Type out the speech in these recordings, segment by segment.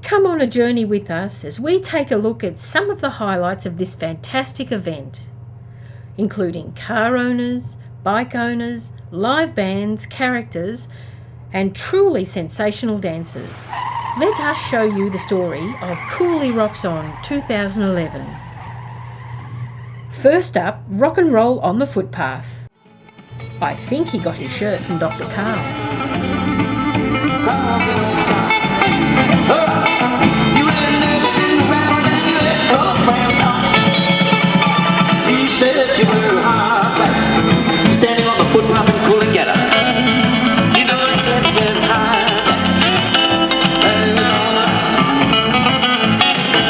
Come on a journey with us as we take a look at some of the highlights of this fantastic event, including car owners, bike owners, live bands, characters, and truly sensational dancers. Let us show you the story of Cooly Rocks On 2011. First up, rock and roll on the footpath. I think he got his shirt from Dr. Carl. You ain't never seen a rabbit and you ain't no friend. He said you were a hard place, standing on the footpath and couldn't get her. You know it's dead hard place. There's all right.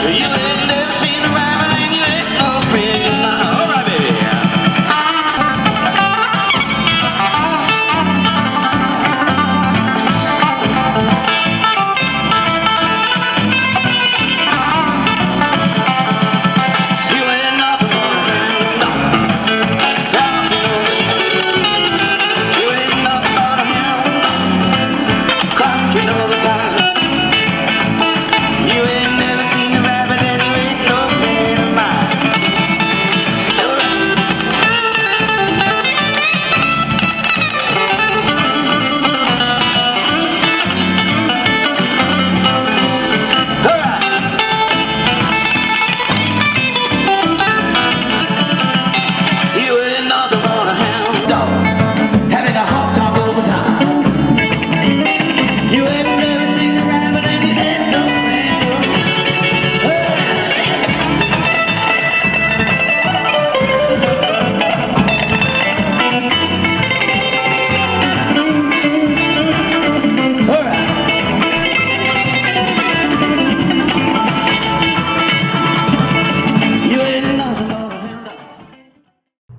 You ain't never seen a rabbit and you ain't no friend of mine. All right, baby.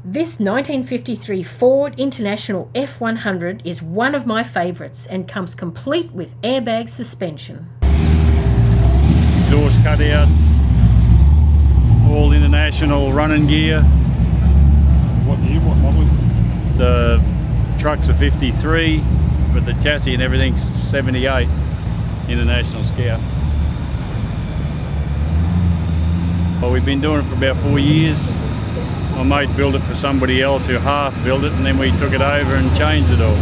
This 1953 Ford International F100 is one of my favourites and comes complete with airbag suspension. Exhaust cutouts, all international running gear. What year, what model? The truck's a 53, but the chassis and everything's 78 International Scout. Well, we've been doing it for about 4 years. My mate built it for somebody else who half built it, and then we took it over and changed it all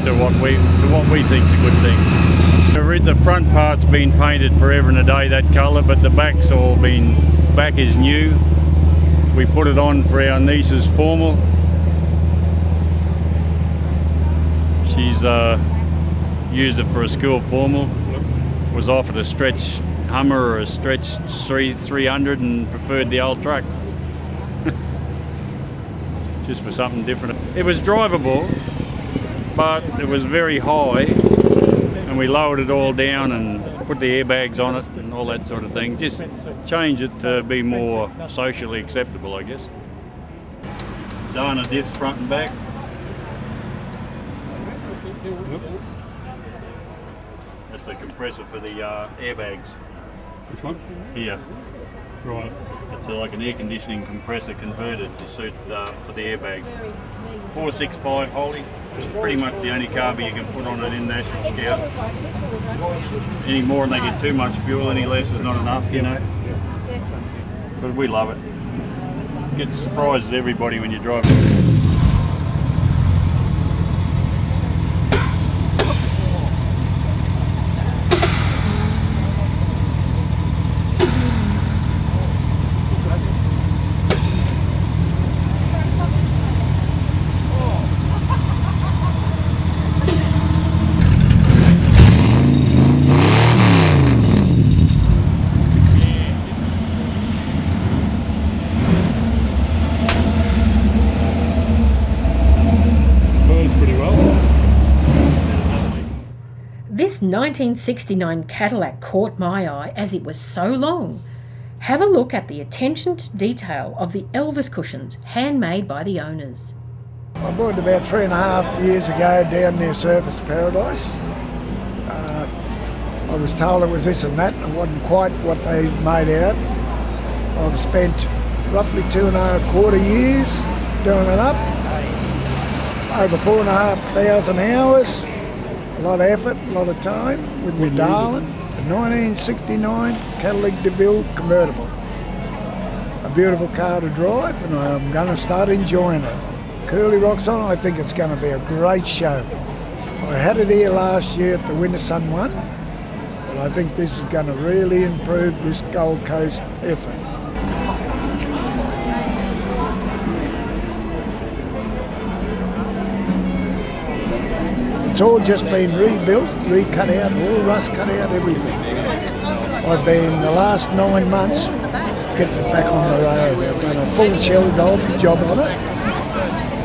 to what we think's a good thing. The front part's been painted forever and a day that colour, but the back is new. We put it on for our niece's formal. She's used it for a school formal. Was offered a stretch Hummer or a stretch 300 and preferred the old truck. Just for something different. It was drivable, but it was very high, and we lowered it all down and put the airbags on it and all that sort of thing. Just change it to be more socially acceptable, I guess. Dana diffs front and back. That's a compressor for the airbags. Which one? Here. Right. It's like an air conditioning compressor converted to suit for the airbags. 465 Holy. It's pretty much the only carb you can put on an International Scout. Any more and they get too much fuel, any less is not enough, you know. But we love it. It surprises everybody when you drive it. This 1969 Cadillac caught my eye as it was so long. Have a look at the attention to detail of the Elvis cushions handmade by the owners. I bought it about 3.5 years ago down near Surfers Paradise. I was told it was this and that, and it wasn't quite what they made out. I've spent roughly 2.25 years doing it up, over 4,500 hours, a lot of effort, a lot of time with my darling. A 1969 Cadillac DeVille convertible. A beautiful car to drive, and I'm going to start enjoying it. Cooly Rocks On, I think it's going to be a great show. I had it here last year at the Winter Sun one, but I think this is going to really improve this Gold Coast effort. It's all just been rebuilt, recut out, all rust cut out, everything. I've been the last 9 months getting it back on the road. I've done a full shell job on it,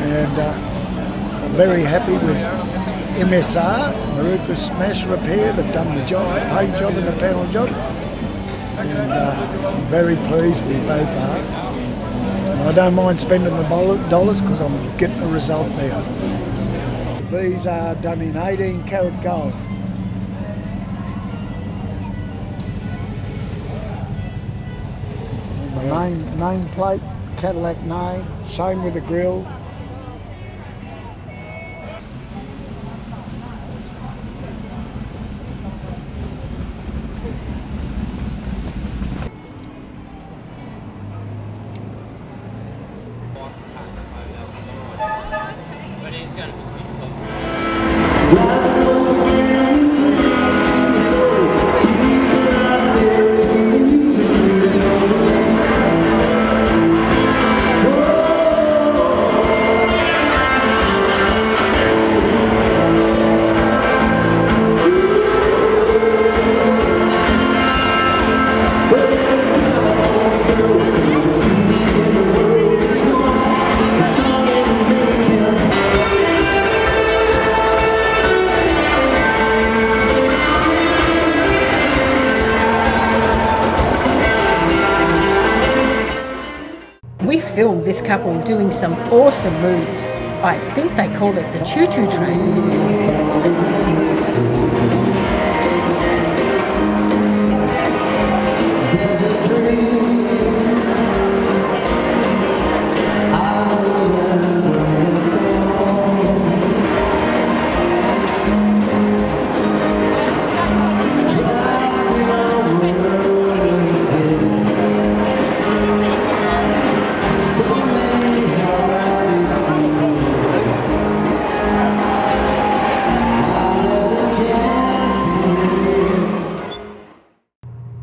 and I'm very happy with MSR, Maruka Smash Repair. They've done the job, the paint job and the panel job, and I'm very pleased we both are. And I don't mind spending the dollars because I'm getting a result now. These are done in 18 karat gold. The name plate, Cadillac name, same with the grille. We filmed this couple doing some awesome moves. I think they call it the choo-choo train.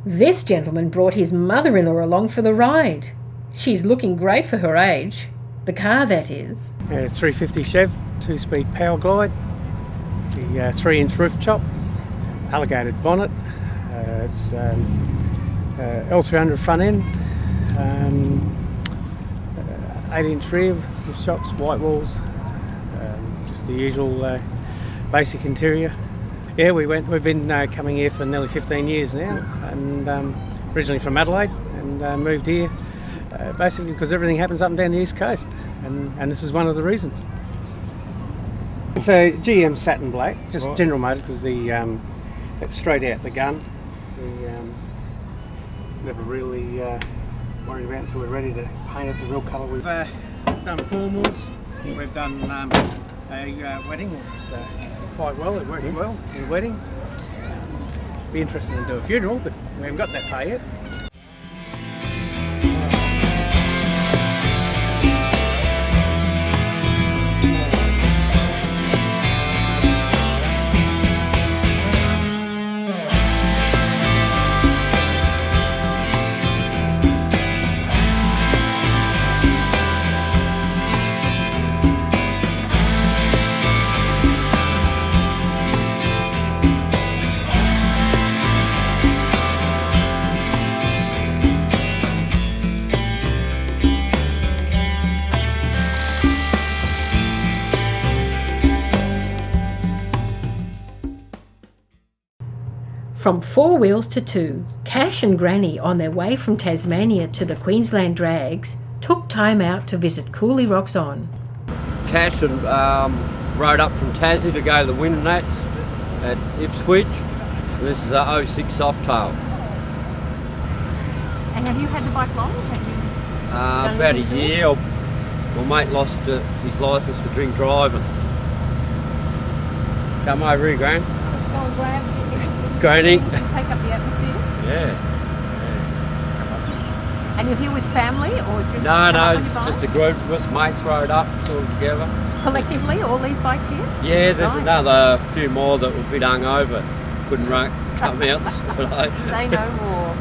This gentleman brought his mother-in-law along for the ride. She's looking great for her age. The car, that is. 350 Chev, 2-speed power glide, the 3-inch roof top, alligated bonnet, it's L300 front end, 8-inch rear with shocks, white walls, just the usual basic interior. Yeah, we've been coming here for nearly 15 years now, and originally from Adelaide, and moved here basically because everything happens up and down the East Coast, and this is one of the reasons. It's a GM Satin Black, just right. General Motors, because it's straight out the gun. We never really worried about until we're ready to paint it the real colour. We've done formals, we've done a wedding. It's quite well, it worked well in a wedding. Be interested to do a funeral, but we haven't got that far yet. From 4 wheels to 2, Cash and Granny, on their way from Tasmania to the Queensland Drags, took time out to visit Cooly Rocks On. Cash and rode up from Tassie to go to the Winter Nats at Ipswich. This is a 06 Softail. And have you had the bike long? Have you about a year. My mate lost his licence for drink driving. Come over here, Gran. Go and grab it. Granny. Take up the atmosphere. Yeah. And you're here with family or just No, come no, up on it's your bike? just a group of us, mates rode up, all together. Collectively, all these bikes here? Yeah, there's Right. another few more that were a bit hungover. Couldn't come out today. Say no more.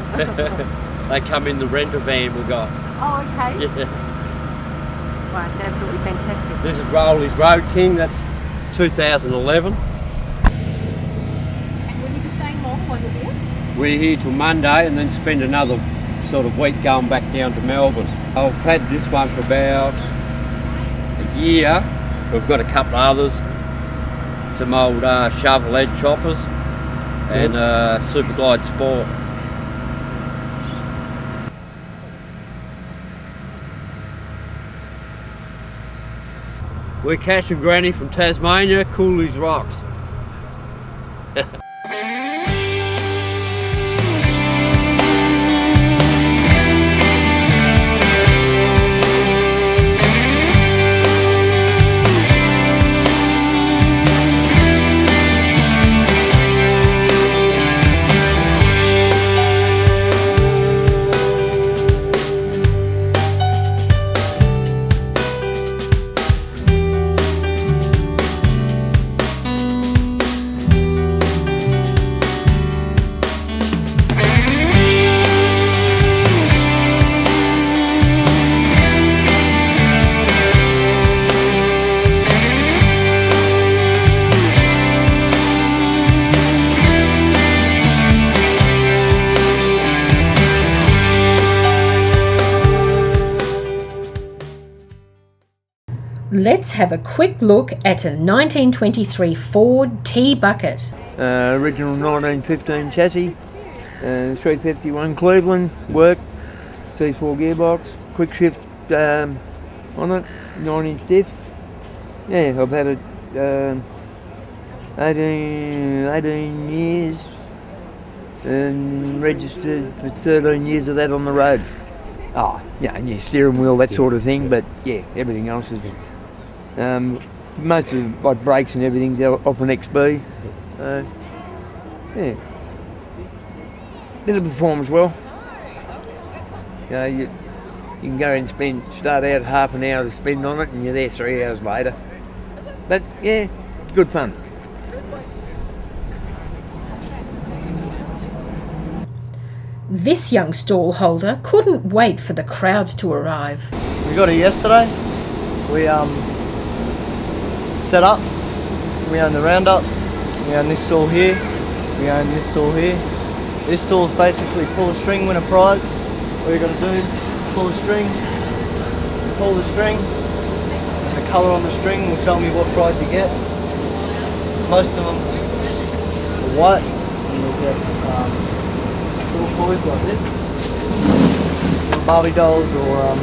They come in the renter van we got. Oh, okay. Yeah. Wow, it's absolutely fantastic. This is Rolly's Road King, that's 2011. And will you be staying long while you're here? We're here till Monday and then spend another sort of week going back down to Melbourne. I've had this one for about a year. We've got a couple of others, some old shovel head choppers and Super Glide Sport. We're Cash and Granny from Tasmania, Cooly Rocks. Let's have a quick look at a 1923 Ford T-Bucket. Original 1915 chassis, 351 Cleveland, work, C4 gearbox, quick shift on it, 9-inch diff. Yeah, I've had it 18 years and registered for 13 years of that on the road. Oh, yeah, and your steering wheel, that sort of thing, but yeah, everything else is... most of like brakes and everything's off an XB. Yeah. It'll perform as well. You know, you can go and start out half an hour to spend on it and you're there 3 hours later. But yeah, good fun. This young stall holder couldn't wait for the crowds to arrive. We got it yesterday. We set up. We own the roundup. We own this stall here. We own this stall here. This stall's basically pull a string, win a prize. All you're gonna do is pull a string, pull the string, and the colour on the string will tell me what prize you get. Most of them are white, and you'll get little toys like this, Barbie dolls or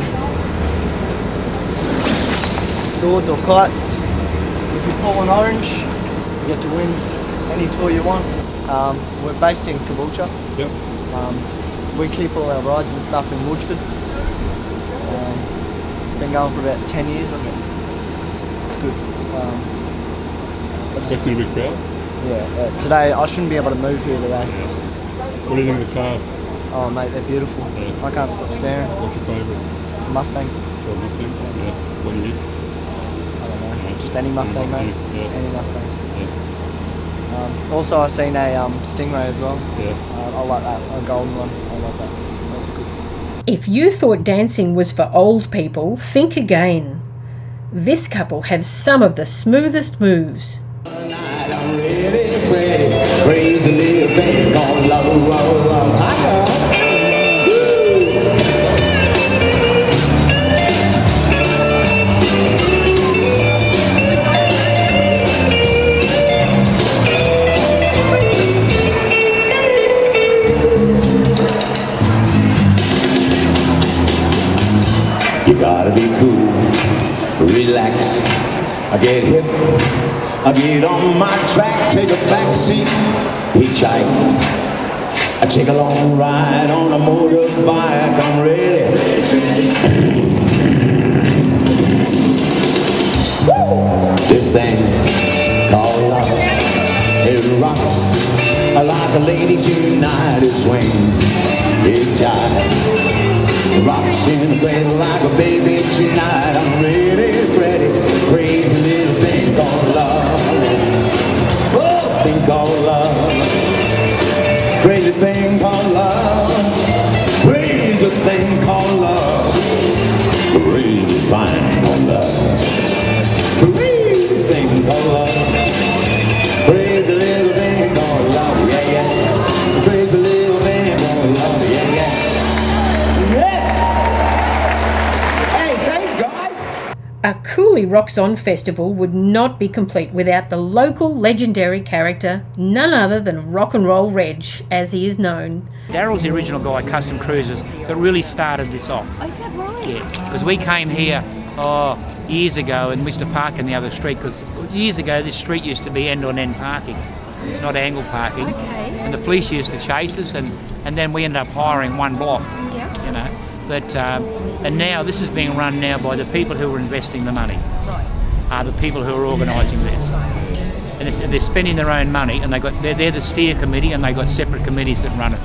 swords or kites. If you pull an orange, you get to win any toy you want. We're based in Caboolture. Yep. We keep all our rides and stuff in Woodford. It's been going for about 10 years, I think. It's good. Expecting a big crowd? Yeah, today I shouldn't be able to move here today. Yeah. What do you think of the cars? Oh mate, they're beautiful. Yeah. I can't stop staring. What's your favourite? Mustang. Ford Mustang? Yeah. What do you? I don't know. Yeah. Just any Mustang, mate. Yeah. Any Mustang. Yeah. Also, I've seen a Stingray as well. Yeah. I like that, a golden one. I like that. That was good. If you thought dancing was for old people, think again. This couple have some of the smoothest moves. Crazy little thing called love. You gotta be cool, relax. I get hip, I get on my track, take a back seat, hitchhike. I take a long ride on a motorbike, I'm ready. This thing called love. It rocks like a ladies' united swing. It jives, rocks in the cradle like a baby tonight. I'm ready, Freddy, crazy little thing called love. Oh, thing called love. Crazy thing called love. Crazy thing called love. Crazy thing called love. Crazy thing called love. Crazy little thing called love. Yeah, yeah. Crazy little thing called love. Yeah, yeah. Yes! Hey, thanks, guys. A Cooly Rocks On festival would not be complete without the local legendary character, none other than Rock and Roll Reg, as he is known. Daryl's the original guy, Custom Cruisers, that really started this off. Oh, is that right? Yeah, because we came here years ago and we used to park in the other street, because years ago this street used to be end-on-end parking, not angle parking. Okay. And the police used to chase us, and then we ended up hiring one block, Yeah. you know. But and now this is being run now by the people who are investing the money, are the people who are organising this. And they're spending their own money, and they're the steer committee, and they've got separate committees that run it.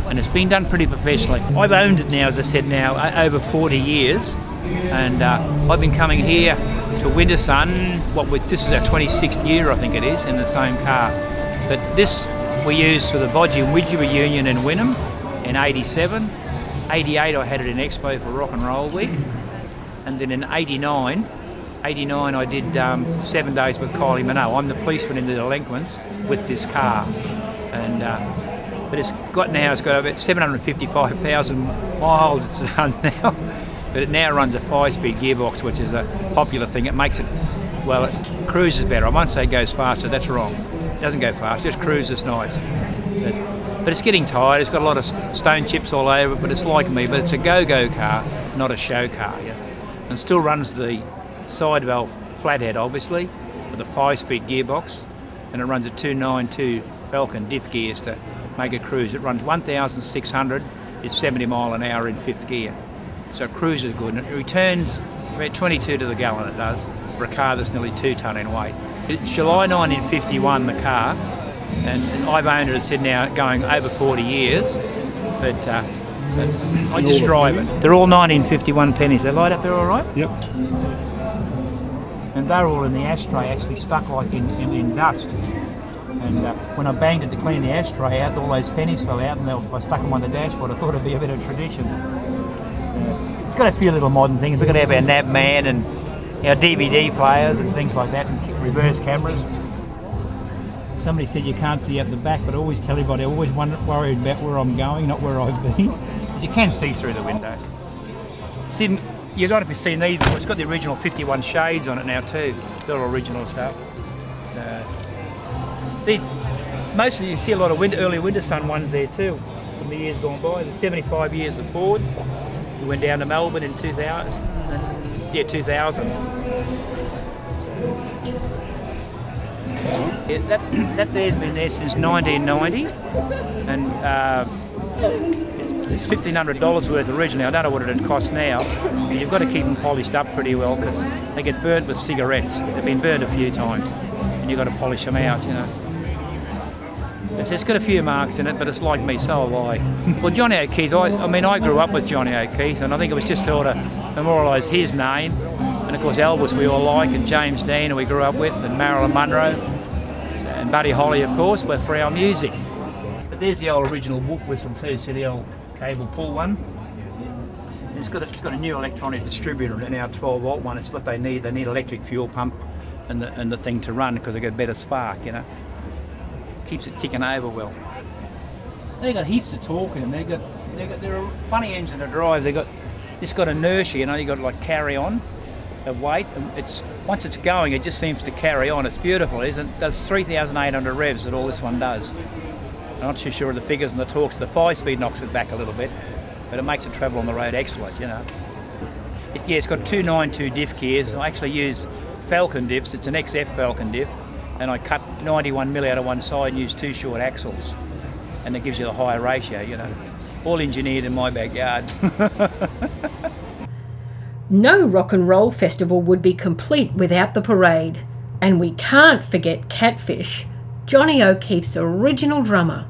And it's been done pretty professionally. I've owned it now, as I said, now over 40 years, and I've been coming here to Wintersun. This is our 26th year, I think it is, in the same car. But this we used for the Bodgy and Widgie reunion in Wynnum in '87. '88 I had it in Expo for Rock and Roll Week, and then in '89 I did 7 days with Kylie Minogue. I'm the policeman in the delinquents with this car, and but it's got about 755,000 miles it's done now. But it now runs a 5-speed gearbox, which is a popular thing. It makes it, well, it cruises better. I won't say it goes faster, that's wrong. It doesn't go fast, just cruises nice. But it's getting tired, it's got a lot of stone chips all over it, but it's like me, but it's a go-go car, not a show car. Yeah? And still runs the side valve flathead, obviously, with a 5-speed gearbox, and it runs a 292 Falcon diff gears to make it cruise. It runs 1,600, it's 70 mile an hour in 5th gear. So it cruises good, and it returns about 22 to the gallon it does, for a car that's nearly 2 tonne in weight. It's July 1951, the car, and I've owned it, as I said now, going over 40 years, but I just drive it. They're all 1951 pennies. They light up there all right? Yep. And they're all in the ashtray, actually stuck like in dust. And when I banged it to clean the ashtray out, all those pennies fell out, and I stuck them on the dashboard. I thought it'd be a bit of tradition. It's got a few little modern things. We're going to have our nav man and our DVD players and things like that, and reverse cameras. Somebody said you can't see out the back, but I always tell everybody, I always worried about where I'm going, not where I've been. But you can see through the window. See, you don't have to see these. It's got the original 51 shades on it now too. They're all original stuff. Mostly you see a lot of early Wintersun ones there too, from the years gone by. The 75 years of Ford. We went down to Melbourne in 2000. Yeah, that there's been there since 1990, and it's $1,500 worth originally. I don't know what it'd cost now. But you've got to keep them polished up pretty well, because they get burnt with cigarettes. They've been burnt a few times, and you've got to polish them out, you know. It's got a few marks in it, but it's like me, so have I. Well, Johnny O'Keefe, I grew up with Johnny O'Keefe, and I think it was just sort of memorialise his name. And of course Elvis we all like, and James Dean who we grew up with, and Marilyn Monroe, and Buddy Holly of course, for our music. But there's the old original wolf whistle too, see the old cable pull one. It's got a new electronic distributor in our 12-volt one. It's what they need. They need electric fuel pump and the thing to run, because they get better spark, you know. Keeps it ticking over well. They've got heaps of torque in them. They're a funny engine to drive. It's got inertia, you know. You got like carry on of weight, and once it's going, it just seems to carry on. It's beautiful, isn't it? It does 3,800 revs that all this one does. I'm not too sure of the figures and the torques. The 5-speed knocks it back a little bit, but it makes it travel on the road excellent, you know. It's got 292 diff gears. I actually use Falcon diffs. It's an XF Falcon diff. And I cut 91mm out of one side and use 2 short axles, and it gives you the higher ratio, you know. All engineered in my backyard. No rock and roll festival would be complete without the parade, and we can't forget Catfish, Johnny O'Keefe's original drummer.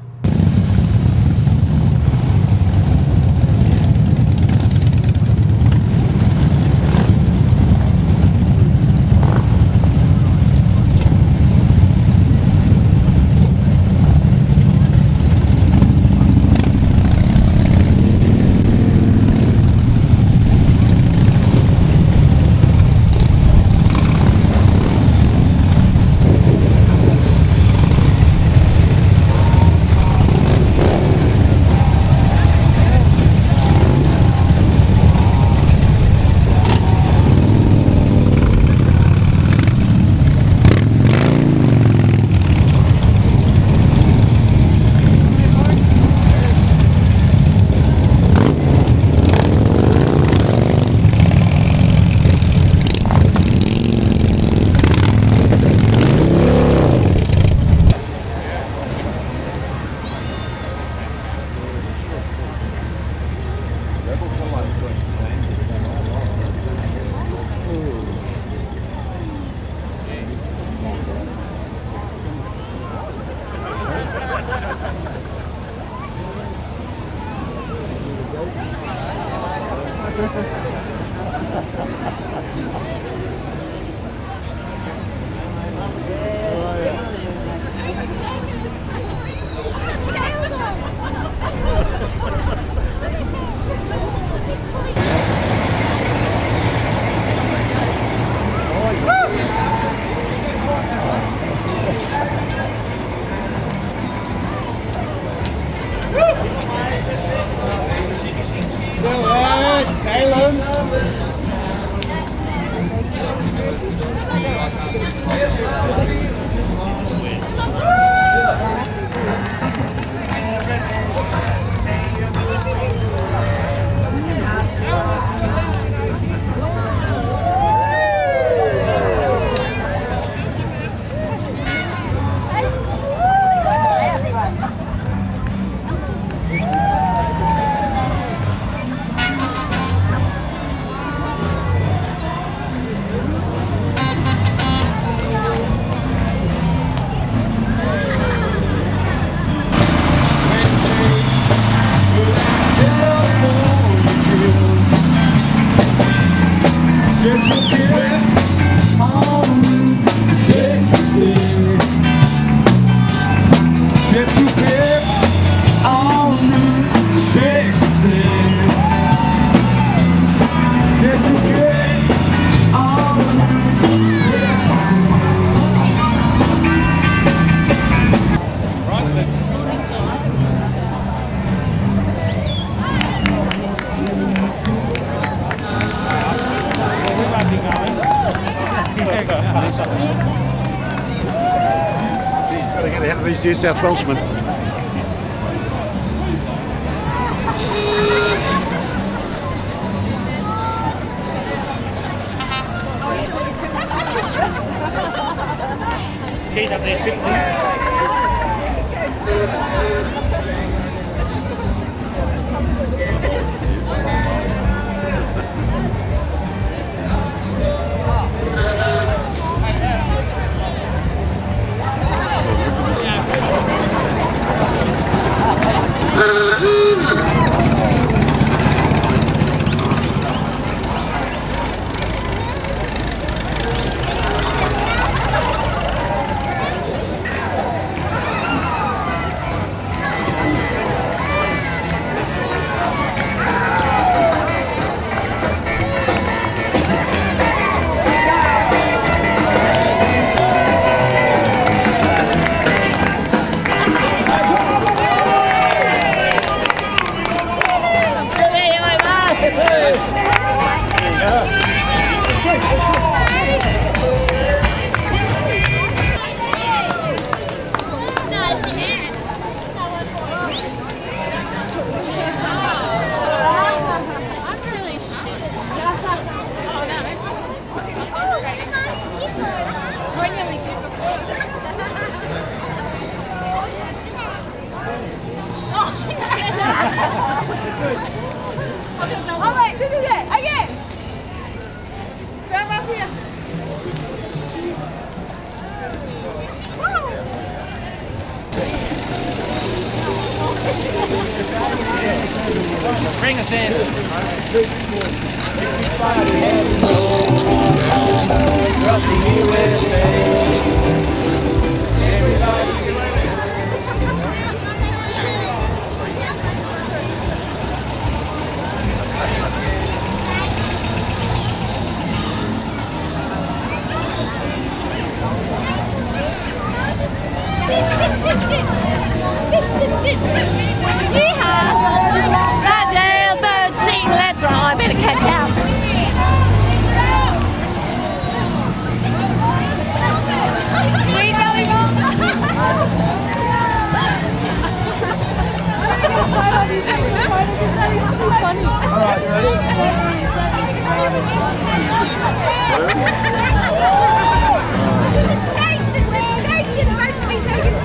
These New South Welshmen. He's up there, chicken. Bring us in. That little bird sing, let's ride. I better catch up. Sweet lollipop. That is too funny. Alright, you ready? It's the skates you're supposed to be taking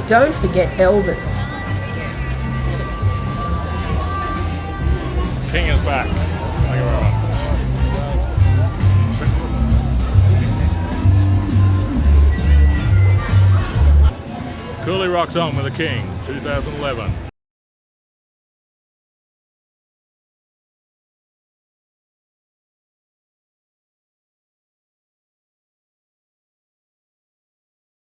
Don't forget Elvis. King is back. Thank you very much. Cooly Rocks On with the King, 2011.